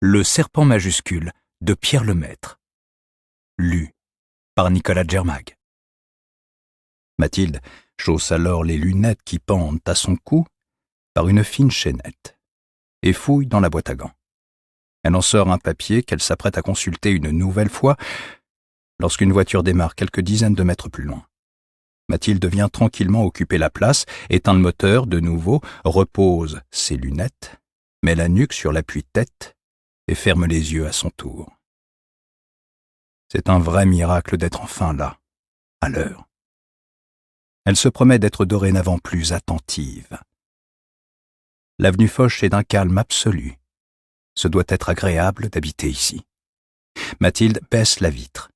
Le serpent majuscule de Pierre Lemaître. Lu par Nicolas Djermag. Mathilde chausse alors les lunettes qui pendent à son cou par une fine chaînette et fouille dans la boîte à gants. Elle en sort un papier qu'elle s'apprête à consulter une nouvelle fois lorsqu'une voiture démarre quelques dizaines de mètres plus loin. Mathilde vient tranquillement occuper la place, éteint le moteur de nouveau, repose ses lunettes, met la nuque sur l'appui-tête et ferme les yeux à son tour. C'est un vrai miracle d'être enfin là, à l'heure. Elle se promet d'être dorénavant plus attentive. L'avenue Foch est d'un calme absolu. Ce doit être agréable d'habiter ici. Mathilde baisse la vitre.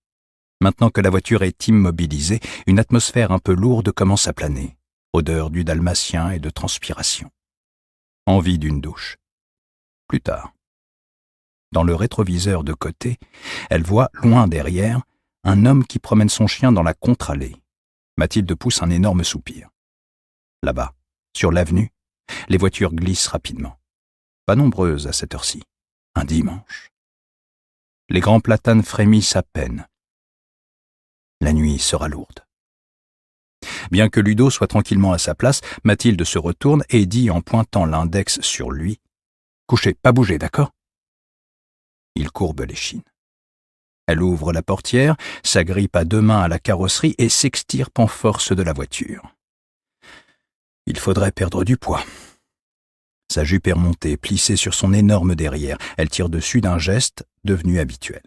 Maintenant que la voiture est immobilisée, une atmosphère un peu lourde commence à planer. Odeur du dalmatien et de transpiration. Envie d'une douche. Plus tard. Dans le rétroviseur de côté, elle voit, loin derrière, un homme qui promène son chien dans la contre-allée. Mathilde pousse un énorme soupir. Là-bas, sur l'avenue, les voitures glissent rapidement. Pas nombreuses à cette heure-ci. Un dimanche. Les grands platanes frémissent à peine. La nuit sera lourde. Bien que Ludo soit tranquillement à sa place, Mathilde se retourne et dit en pointant l'index sur lui « Couchez, pas bouger, d'accord ?» Il courbe l'échine. Elle ouvre la portière, s'agrippe à deux mains à la carrosserie et s'extirpe en force de la voiture. Il faudrait perdre du poids. Sa jupe est remontée, plissée sur son énorme derrière. Elle tire dessus d'un geste devenu habituel.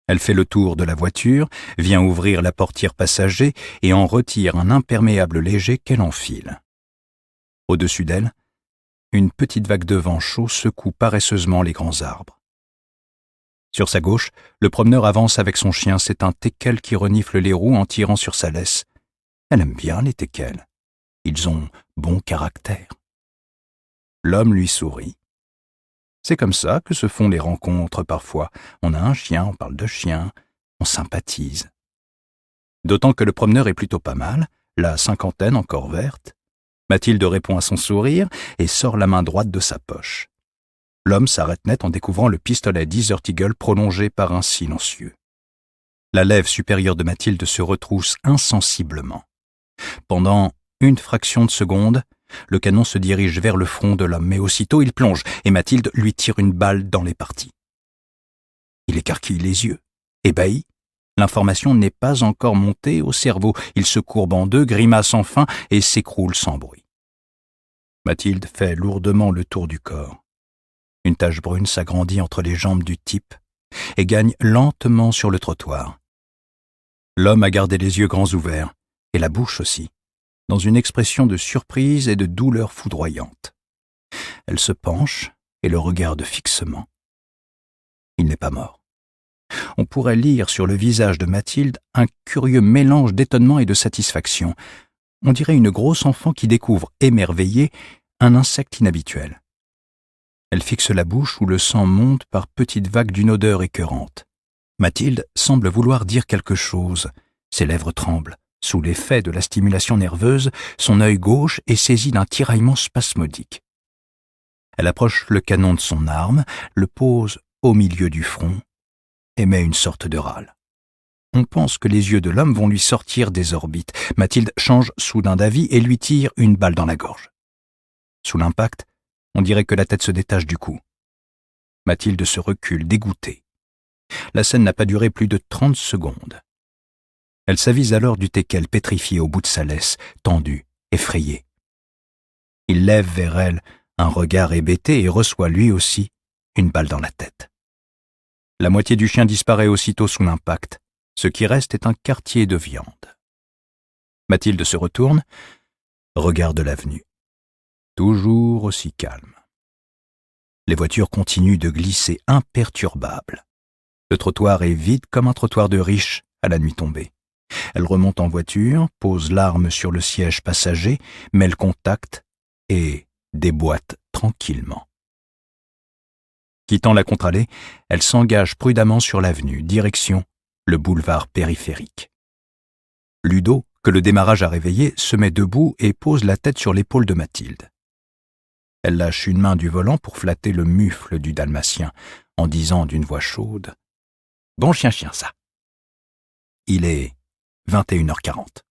Elle fait le tour de la voiture, vient ouvrir la portière passager et en retire un imperméable léger qu'elle enfile. Au-dessus d'elle, une petite vague de vent chaud secoue paresseusement les grands arbres. Sur sa gauche, le promeneur avance avec son chien. C'est un teckel qui renifle les roues en tirant sur sa laisse. Elle aime bien les teckels. Ils ont bon caractère. L'homme lui sourit. C'est comme ça que se font les rencontres parfois. On a un chien, on parle de chien, on sympathise. D'autant que le promeneur est plutôt pas mal, la cinquantaine encore verte. Mathilde répond à son sourire et sort la main droite de sa poche. L'homme s'arrête net en découvrant le pistolet Desert Eagle prolongé par un silencieux. La lèvre supérieure de Mathilde se retrousse insensiblement. Pendant une fraction de seconde, le canon se dirige vers le front de l'homme, mais aussitôt il plonge et Mathilde lui tire une balle dans les parties. Il écarquille les yeux, ébahi. L'information n'est pas encore montée au cerveau. Il se courbe en deux, grimace enfin et s'écroule sans bruit. Mathilde fait lourdement le tour du corps. Une tache brune s'agrandit entre les jambes du type et gagne lentement sur le trottoir. L'homme a gardé les yeux grands ouverts, et la bouche aussi, dans une expression de surprise et de douleur foudroyante. Elle se penche et le regarde fixement. Il n'est pas mort. On pourrait lire sur le visage de Mathilde un curieux mélange d'étonnement et de satisfaction. On dirait une grosse enfant qui découvre, émerveillée, un insecte inhabituel. Elle fixe la bouche où le sang monte par petites vagues d'une odeur écœurante. Mathilde semble vouloir dire quelque chose. Ses lèvres tremblent. Sous l'effet de la stimulation nerveuse, son œil gauche est saisi d'un tiraillement spasmodique. Elle approche le canon de son arme, le pose au milieu du front, et met une sorte de râle. On pense que les yeux de l'homme vont lui sortir des orbites. Mathilde change soudain d'avis et lui tire une balle dans la gorge. Sous l'impact, on dirait que la tête se détache du cou. Mathilde se recule, dégoûtée. La scène n'a pas duré plus de 30 secondes. Elle s'avise alors du teckel pétrifié au bout de sa laisse, tendu, effrayé. Il lève vers elle un regard hébété et reçoit lui aussi une balle dans la tête. La moitié du chien disparaît aussitôt sous l'impact. Ce qui reste est un quartier de viande. Mathilde se retourne, regarde l'avenue. Toujours aussi calme. Les voitures continuent de glisser imperturbables. Le trottoir est vide comme un trottoir de riche à la nuit tombée. Elle remonte en voiture, pose l'arme sur le siège passager, met le contact et déboîte tranquillement. Quittant la contre-allée, elle s'engage prudemment sur l'avenue, direction le boulevard périphérique. Ludo, que le démarrage a réveillé, se met debout et pose la tête sur l'épaule de Mathilde. Elle lâche une main du volant pour flatter le mufle du dalmatien, en disant d'une voix chaude « Bon chien, ça !» Il est 21h40.